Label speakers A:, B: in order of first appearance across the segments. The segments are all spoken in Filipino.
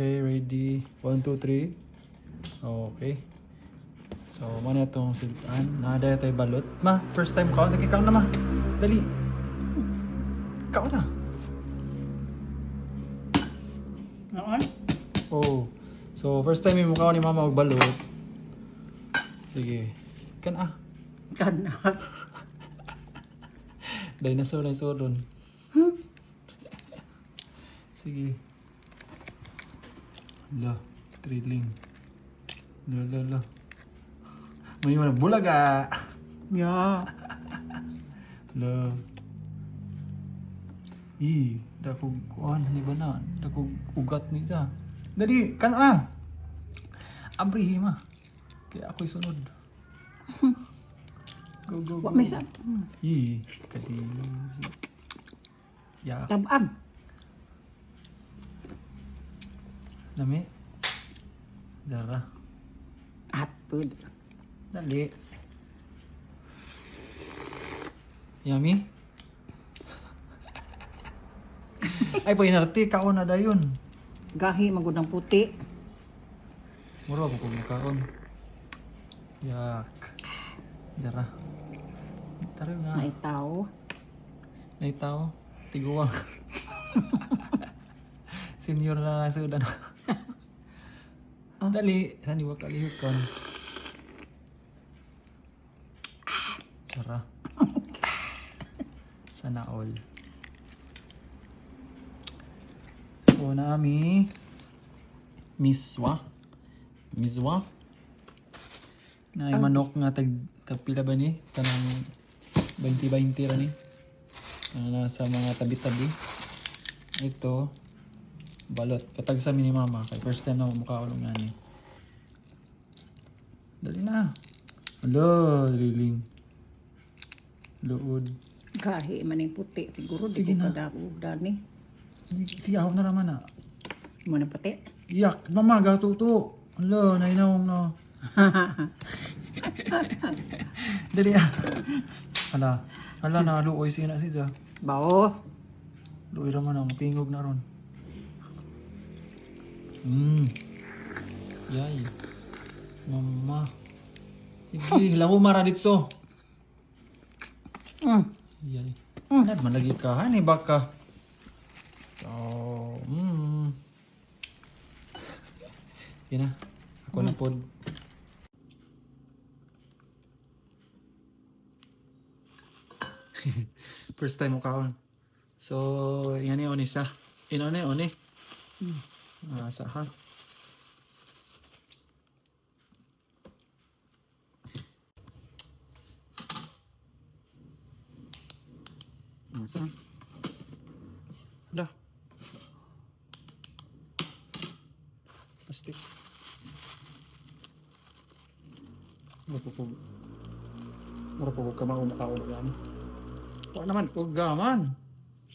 A: Okay, ready. 1, 2, 3. Okay. So, mana itong sigaan. Nada tayo balot. Ma, first time ka. Nagkikaw na ma. Dali. Ikaw na.
B: Noon?
A: Oh. So, first time yung mukha ni mama magbalot. Sige. Kan ah.
B: Kana.
A: Dinosaur na doon. Sige. Hala. Thrilling. Hala. May mga bulaga.
B: Ya.
A: Hala. Dakog kuan ni ba na? Dakog ugat ni siya. Dali, kan ah. Abrihi ma. Kaya ako'y sunod. Go.
B: Wa may sa.
A: Kadi. Ya,
B: Tabang.
A: nami. Dara.
B: Atud.
A: Dali. Yummy. Ay, painarti, kaon na dayon.
B: Gahi magud ng puti.
A: Mura ako kung kaon. Yak. Dara. Tara nga.
B: Naitaw.
A: Naitaw. Tiguwang. Senior na nasudan. Dali. Saan iwag kalihukon? Tara. Sana all. So, naami miswa. Na manok nga tagpila ba ni? Tanang 20-20 ra ni. Nasa mga tabi-tabi. Ito balot. Katag sa ni mama kay first time na mukhaulong nga ni. Dali na. Hello, drilling. Luod.
B: Gahi man yung puti. Siguro di
A: Sige
B: ko
A: na.
B: kadao dani.
A: Siyaw na naman na.
B: Mo na puti.
A: Yak, mama, gatuto. Hello, nainawang na. Dali ah. Hala na luoy sina siya.
B: Bao.
A: Luoy raman ang pingog na ron. Yay. Mama. Sige, lawo mara ditso. Yay. Nad man lagi ka hani baka. So, Yan na. Ako na pod. First time mo kaon. So, yan yung isa. Inone, one. Sa ha. Dah. Plastic. Mura po ka maumakaon yan. Wala naman, uga man.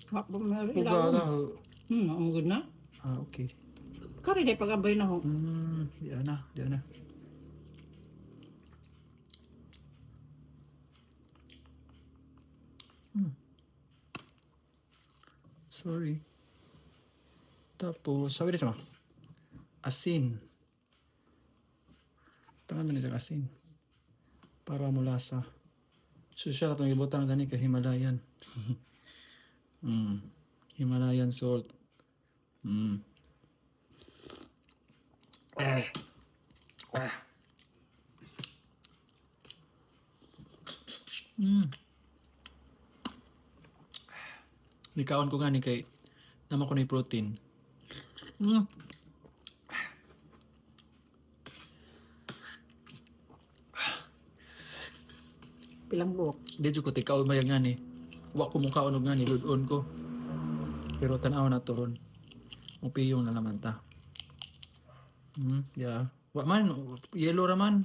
B: Wa po mari.
A: Uga ka.
B: Ang good na.
A: Okay.
B: Kari day pagabay na ho.
A: Diyan na. Sorry. Tapos, sabi din sama. Asin. Tangan na isang asin. Para mula sa social atong ibutan gani ka Himalayan. Himalayan salt. Nikaon ko gani kay naman ko na protein.
B: Pilang buok.
A: Di ko tikaw mayag nga ni. Wa ko mukha onog nga ni ludon ko. Pero tanaw na to ron. Upiyong na naman ta. Yeah. Wa man yellow ra man.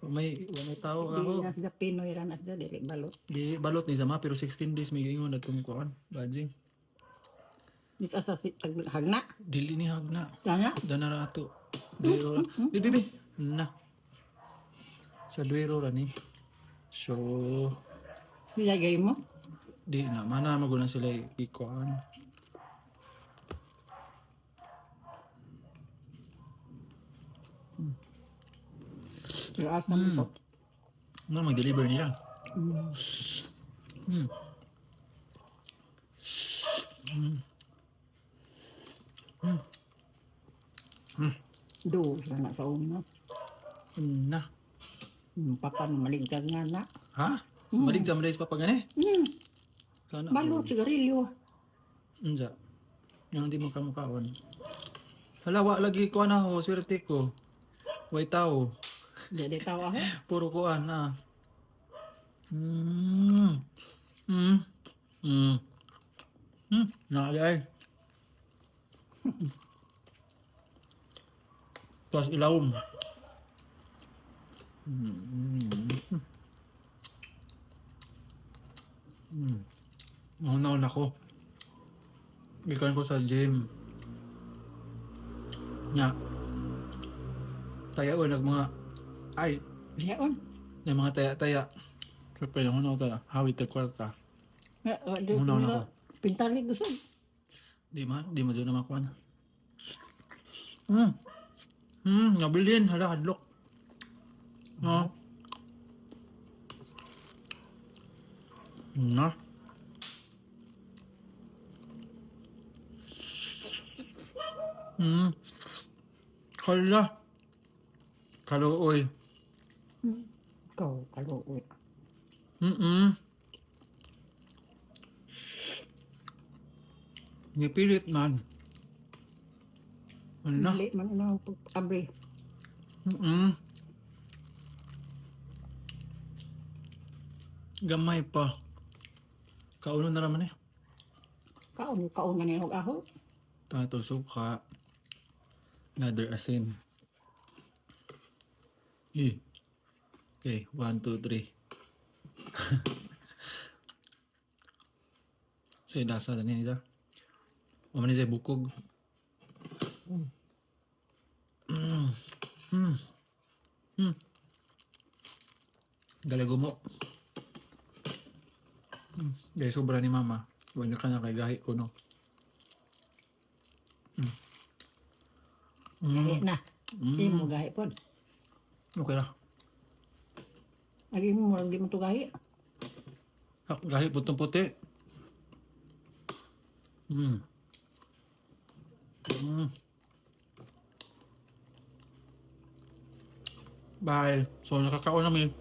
A: Wa may tao
B: Di
A: ako.
B: na sa Pinoy ran at dili balot.
A: Di balot ni sama pero 16 days may gingon atong kuan. Badjing.
B: Mis asa hagna.
A: Dili ni hagna.
B: Tanga.
A: Dana ra ato. Duero ra. Di. Na. Sa duero ra ni. So,
B: Nilagay mo.
A: di na mana magunan sila ikuan.
B: Lakas naman to.
A: Ano mag-deliver nila?
B: Mm.
A: Mm. Mm. Mm.
B: Do, siya na sa una.
A: Na.
B: Papa na maligtad nga na.
A: Ha? Malig sa malis pa pag gani? Sana
B: Balot, sigarilyo.
A: Unsa? Yung hindi mo kamukaon. Halawa lagi ko na ho, swerte ko. Way tao.
B: Jadi tawa ako.
A: Puro kuan na. Mm. Mm. Mm. Mm. Naalay. Tapos ilawom. Mm. Mm. Nauna ako. Gikan ko sa gym. Nya. Tayo nag mga ay,
B: Yaon.
A: yung mga taya-taya. Kapag yung ano ito na, hawit na kwarta. Unaw na ako.
B: Pintali gusto.
A: Di mo dyan na makuha na. Nabilin, hala, hadlok. No. Na. Hala. Kaluoy.
B: Ikaw, kaluoy.
A: Nipilit man. Hala.
B: Mali man ang pag-abri.
A: Gamay pa. Kauno na naman eh.
B: Kaon nga niya aho.
A: Tato suka. Another asin. Okay, 1, 2, 3. Say dasa na niya. Uman niya bukog. Galago mo. Dahil sobra ni mama. Huwag na ka na kay gahi ko, no?
B: Gahi na. Di mo gahi po.
A: Okay lang.
B: Lagi mo, di mo to gahi.
A: Gahi putong puti. Bye. So, nakakaon namin.